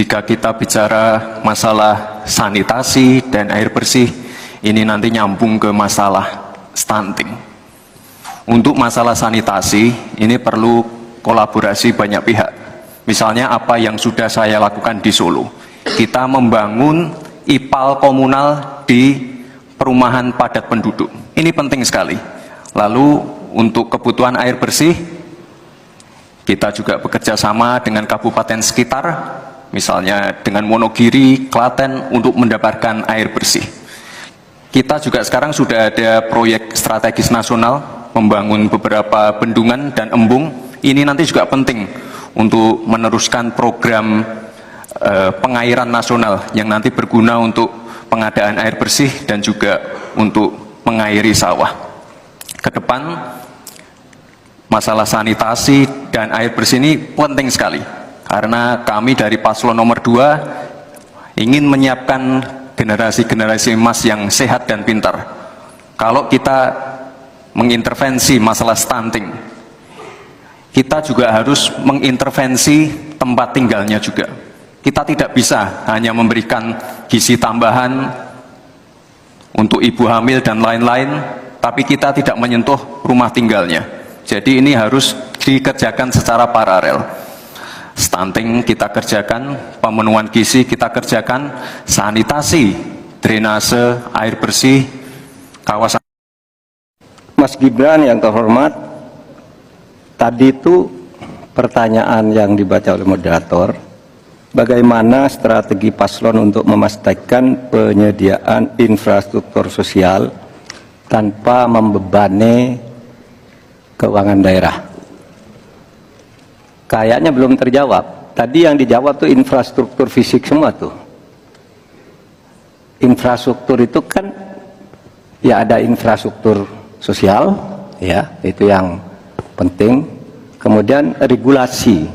jika kita bicara masalah sanitasi dan air bersih, ini nanti nyambung ke masalah stunting. Untuk masalah sanitasi, ini perlu kolaborasi banyak pihak. Misalnya apa yang sudah saya lakukan di Solo. Kita membangun IPAL komunal di perumahan padat penduduk. Ini penting sekali. Lalu untuk kebutuhan air bersih, kita juga bekerja sama dengan kabupaten sekitar, misalnya dengan Wonogiri, Klaten, untuk mendapatkan air bersih. Kita juga sekarang sudah ada proyek strategis nasional, membangun beberapa bendungan dan embung. Ini nanti juga penting untuk meneruskan program pengairan nasional yang nanti berguna untuk pengadaan air bersih dan juga untuk mengairi sawah. Ke depan, masalah sanitasi dan air bersih ini penting sekali. Karena kami dari paslon nomor 2 ingin menyiapkan generasi-generasi emas yang sehat dan pintar. Kalau kita mengintervensi masalah stunting, kita juga harus mengintervensi tempat tinggalnya juga. Kita tidak bisa hanya memberikan gizi tambahan untuk ibu hamil dan lain-lain, tapi kita tidak menyentuh rumah tinggalnya. Jadi ini harus dikerjakan secara paralel. Stunting kita kerjakan, pemenuhan gizi kita kerjakan, sanitasi, drainase, air bersih, kawasan. Mas Gibran yang terhormat, tadi itu pertanyaan yang dibaca oleh moderator, bagaimana strategi paslon untuk memastikan penyediaan infrastruktur sosial tanpa membebani keuangan daerah. Kayaknya belum terjawab. Tadi yang dijawab tuh infrastruktur fisik semua tuh. Infrastruktur itu kan ya ada infrastruktur sosial, ya itu yang penting. Kemudian regulasi.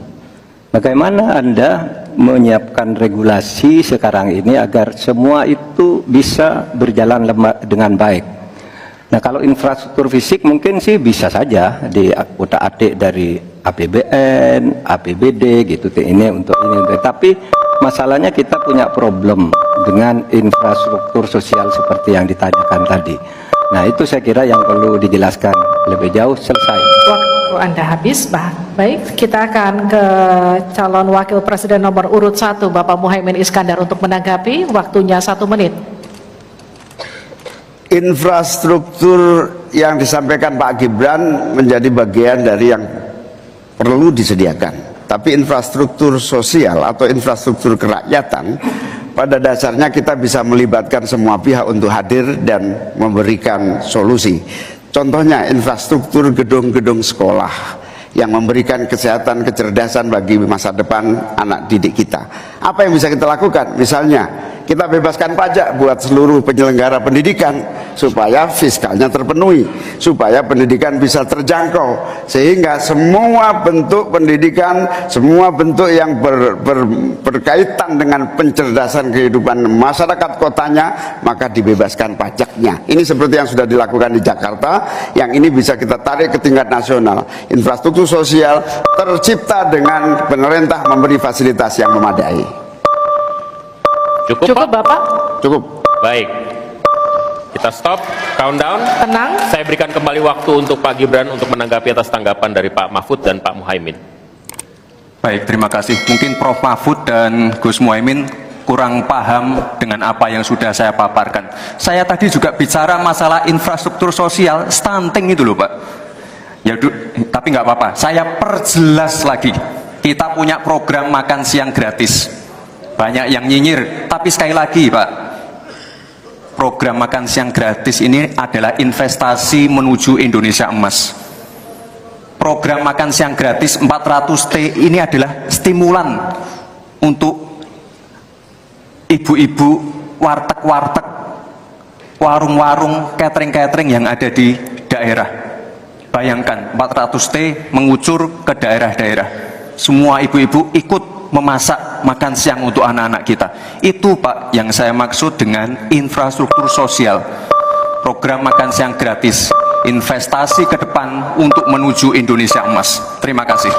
Bagaimana Anda menyiapkan regulasi sekarang ini agar semua itu bisa berjalan dengan baik? Nah, kalau infrastruktur fisik mungkin sih bisa saja diutak-atik dari APBN, APBD gitu ini untuk ini. Tapi masalahnya kita punya problem dengan infrastruktur sosial seperti yang ditanyakan tadi. Nah, itu saya kira yang perlu dijelaskan lebih jauh. Selesai. Waktu Anda habis, baik, kita akan ke calon wakil presiden nomor urut 1, Bapak Muhaimin Iskandar untuk menanggapi. Waktunya 1 menit. Infrastruktur yang disampaikan Pak Gibran menjadi bagian dari yang perlu disediakan. Tapi infrastruktur sosial atau infrastruktur kerakyatan, pada dasarnya kita bisa melibatkan semua pihak untuk hadir dan memberikan solusi. Contohnya infrastruktur gedung-gedung sekolah yang memberikan kesehatan, kecerdasan bagi masa depan anak didik kita. Apa yang bisa kita lakukan? Misalnya, kita bebaskan pajak buat seluruh penyelenggara pendidikan supaya fiskalnya terpenuhi, supaya pendidikan bisa terjangkau, sehingga semua bentuk pendidikan, semua bentuk yang berkaitan dengan pencerdasan kehidupan masyarakat kotanya, maka dibebaskan pajaknya. Ini seperti yang sudah dilakukan di Jakarta, yang ini bisa kita tarik ke tingkat nasional. Infrastruktur sosial tercipta dengan pemerintah memberi fasilitas yang memadai. Cukup, Pak? Bapak? Cukup. Baik. Kita stop, countdown. Tenang. Saya berikan kembali waktu untuk Pak Gibran untuk menanggapi atas tanggapan dari Pak Mahfud dan Pak Muhaimin. Baik, terima kasih. Mungkin Prof. Mahfud dan Gus Muhaimin kurang paham dengan apa yang sudah saya paparkan. Saya tadi juga bicara masalah infrastruktur sosial, stunting itu loh Pak. Ya, tapi nggak apa-apa, saya perjelas lagi. Kita punya program makan siang gratis. Banyak yang nyinyir, tapi sekali lagi Pak, program makan siang gratis ini adalah investasi menuju Indonesia emas. Program makan siang gratis 400T ini adalah stimulan untuk ibu-ibu warteg-warteg, warung-warung, catering-catering yang ada di daerah. Bayangkan 400T mengucur ke daerah-daerah. Semua ibu-ibu ikut memasak makan siang untuk anak-anak kita. Itu Pak yang saya maksud dengan infrastruktur sosial. Program makan siang gratis, investasi ke depan untuk menuju Indonesia emas. Terima kasih.